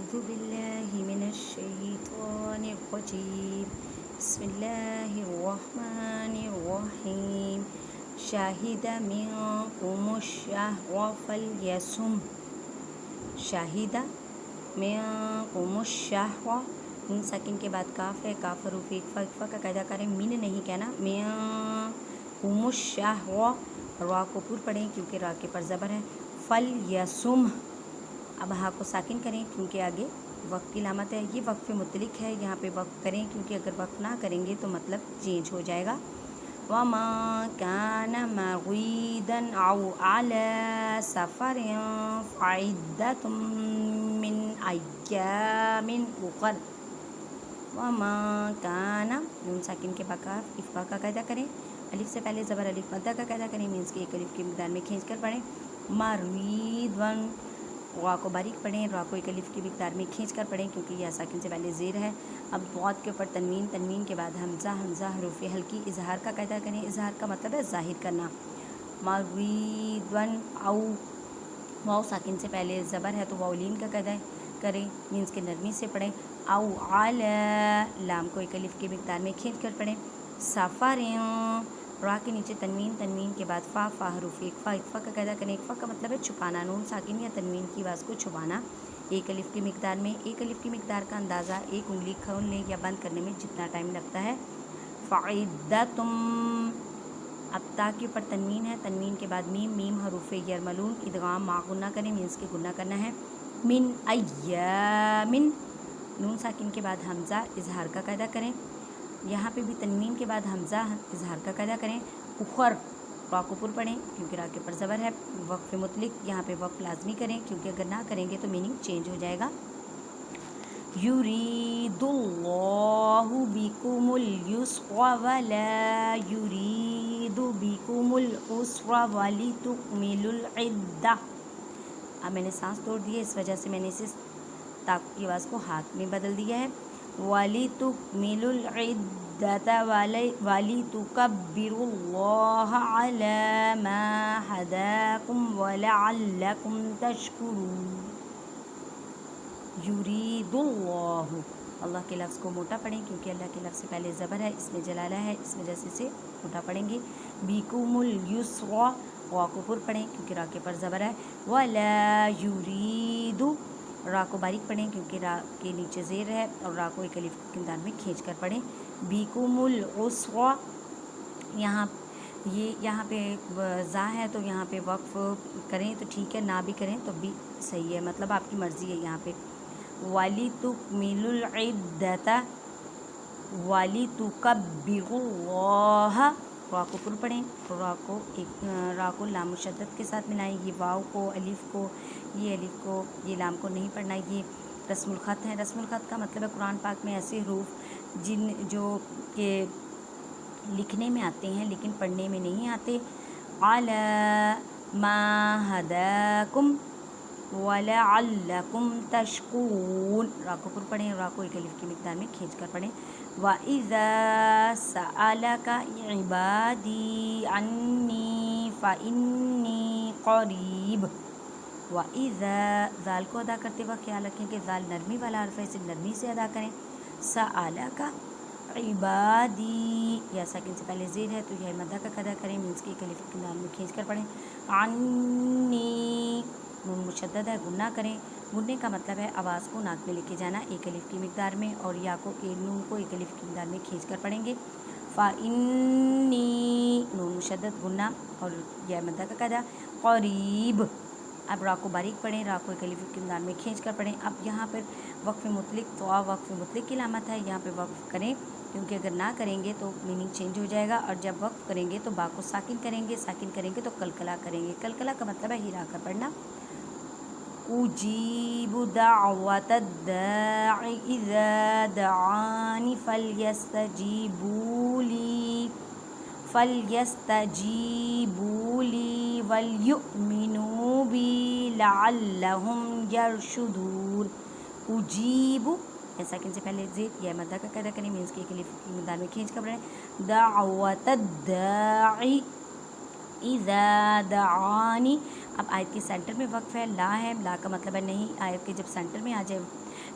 أعوذ بالله من الشيطان الرجيم بسم الله الرحمن الرحيم شاهد منكم الشهر فليصم شاهد منكم الشهر نون ساکن کے بعد کاف ہے کاف حروف اقفا کا قاعدہ کریں من نہیں کہنا منکم الشهر را کو پر پڑھیں کیونکہ را کے پر زبر ہے فلیصم اب ہا کو ساکن کریں کیونکہ آگے وقف کی علامت ہے یہ وقف مطلق ہے یہاں پہ وقف کریں کیونکہ اگر وقف نہ کریں گے تو مطلب چینج ہو جائے گا وما كان مريدا أو على سفر فعدة من أيام أخر وما كان نون ساکن کے بکاف افقا کا قاعدہ کریں الف سے پہلے زبر الف مدہ کا قاعدہ کریں مینس کہ ایک الف کی مقدار میں کھینچ کر پڑھیں مرید ون را کو باریک پڑھیں را کو ایک الف کی مقدار میں کھینچ کر پڑھیں کیونکہ یہ ساکن سے پہلے زیر ہے اب ضاد کے اوپر تنوین تنوین کے بعد حمزہ حروف ہلکی اظہار کا قاعدہ کریں اظہار کا مطلب ہے ظاہر کرنا مرید ون او واؤ ساکن سے پہلے زبر ہے تو واؤلین کا قاعدہ کریں مینس کے نرمی سے پڑھیں او علی لام کو ایک الف کی مقدار میں کھینچ کر پڑھیں سفر را کے نیچے تنوین کے بعد فا حروف اقفا کا قاعدہ کریں اقفا کا مطلب ہے چھپانا نون ساکن یا تنوین کی آواز کو چھپانا ایک الف کی مقدار میں ایک الف کی مقدار کا اندازہ ایک انگلی کھولنے یا بند کرنے میں جتنا ٹائم لگتا ہے فعدتم اب تا کے اوپر تنوین ہے تنوین کے بعد میم حروف یرملون ادغام ما غنہ کریں مینس کے گنہ کرنا ہے من ایامن نون ساکن کے بعد حمزہ اظہار کا قاعدہ کریں یہاں پہ بھی تنوین کے بعد حمزہ اظہار کا قاعدہ کریں اخر را کو پر پڑھیں کیونکہ را کے پر زبر ہے وقف مطلق یہاں پہ وقف لازمی کریں کیونکہ اگر نہ کریں گے تو میننگ چینج ہو جائے گا یرید اللہ بکم اليسر ولا یرید بکم العسر ولتکملوا العدہ اب میں نے سانس توڑ دی ہے اس وجہ سے میں نے اسے تاک کی آواز کو ہاتھ میں بدل دیا ہے وَلِتُكْمِلُوا الْعِدَّةَ وَلِتُكَبِّرُوا اللَّهَ عَلَى مَا هَدَاكُمْ وَلَعَلَّكُمْ تَشْكُرُونَ یرید اللہ کے لفظ کو موٹا پڑھیں کیونکہ اللہ کے لفظ سے پہلے زبر ہے اس میں جلالہ ہے اس وجہ سے اسے موٹا پڑھیں گے بِكُمُ الْيُسْرَ را کو پر پڑھیں کیونکہ را کے پر زبر ہے وَلَا يُرِيدُ را کو باریک پڑھیں کیونکہ را کے نیچے زیر ہے اور را کو ایک الف کے انداز میں کھینچ کر پڑھیں بیکم العسر یہاں پہ زا ہے تو یہاں پہ وقف کریں تو ٹھیک ہے نہ بھی کریں تو بھی صحیح ہے مطلب آپ کی مرضی ہے یہاں پہ وَلِتُكْمِلُوا الْعِدَّةَ وَلِتُكَبِّرُوا اللَّهَ را کو پر پڑھیں را کو لام مشدد کے ساتھ ملائیں یہ واو کو الف کو یہ لام کو نہیں پڑھنا یہ رسم الخط ہے رسم الخط کا مطلب ہے قرآن پاک میں ایسے حروف جو کہ لکھنے میں آتے ہیں لیکن پڑھنے میں نہیں آتے علی ما ہداکم وَلَعَلَّكُمْ تَشْكُرُونَ را کو پر پڑھیں را کو ایک الف کی مقدار میں کھینچ کر پڑھیں وَإِذَا سَأَلَكَ عِبَادِي عَنِّي فَإِنِّي قَرِيبٌ وَإِذَا ذال کو ادا کرتے وقت خیال رکھیں کہ ذال نرمی والا حرف ہے اسے نرمی سے ادا کریں سَأَلَكَ عِبَادِي یا ساکن سے پہلے زیر ہے تو یہ مدہ کا ادا کریں مینس کے ایک الف کے نام میں کھینچ کر پڑھیں عَنِّي نون مشدد ہے گنہ کریں گننے کا مطلب ہے آواز کو ناک میں لے کے جانا ایک الف کی مقدار میں اور یا کو نون کو ایک الف کی مقدار میں کھینچ کر پڑھیں گے فَإِنِّي نون مشدد گنہ اور یا مدہ کا قاعدہ قریب اب را کو باریک پڑھیں را کو ایک الف کی مقدار میں کھینچ کر پڑھیں اب یہاں پر وقف مطلق تو وقف مطلق کی علامت ہے یہاں پہ وقف کریں کیونکہ اگر نہ کریں گے تو میننگ چینج ہو جائے گا اور جب وقف کریں گے تو با کو ساکن کریں گے تو کلکلا کریں گے کلکلا کا مطلب ہے ہلا کر پڑھنا اجیب دعوت الداع اذا دعانی فلیستجیبوا لی ولیؤمنوا بی لعلہم یرشدون اجیب ایسا کن سے پہلے زید یا مدہ کا قاعدہ کریں مینس کے ایک الف کی مقدار میں کھینچ کر پڑھیں دعوت الداعی اذا دعانی اب آیت کے سینٹر میں وقف ہے، لا ہے، لا کا مطلب ہے نہیں، آیت کے جب سینٹر میں آ جائے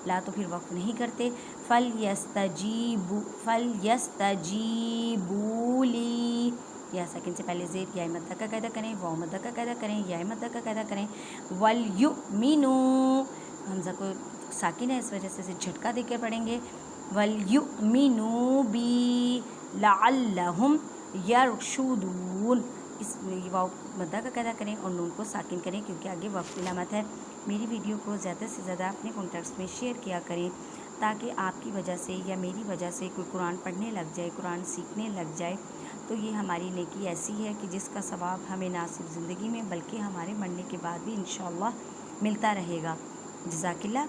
لا تو پھر وقف نہیں کرتے. فَلْيَسْتَجِيبُوا لِي، یا سیکنڈ سے پہلے زیر یا مدہ کا قاعدہ کریں، واو مدہ کا قاعدہ کریں، یا مدہ کا قاعدہ کریں. وَلْيُؤْمِنُوا، حمزہ کو ساکن ہے اس وجہ سے جھٹکا دے کے پڑھیں گے. وَلْيُؤْمِنُوا بِي لَعَلَّهُمْ يَرْشُدُونَ، اس واو مدہ کا قاعدہ کریں اور نون کو ساکن کریں کیونکہ آگے وقف علامت ہے. میری ویڈیو کو زیادہ سے زیادہ اپنے کانٹیکٹس میں شیئر کیا کریں تاکہ آپ کی وجہ سے یا میری وجہ سے کوئی قرآن پڑھنے لگ جائے، قرآن سیکھنے لگ جائے، تو یہ ہماری نیکی ایسی ہے کہ جس کا ثواب ہمیں نہ صرف زندگی میں بلکہ ہمارے مرنے کے بعد بھی انشاءاللہ ملتا رہے گا. جزاک اللہ.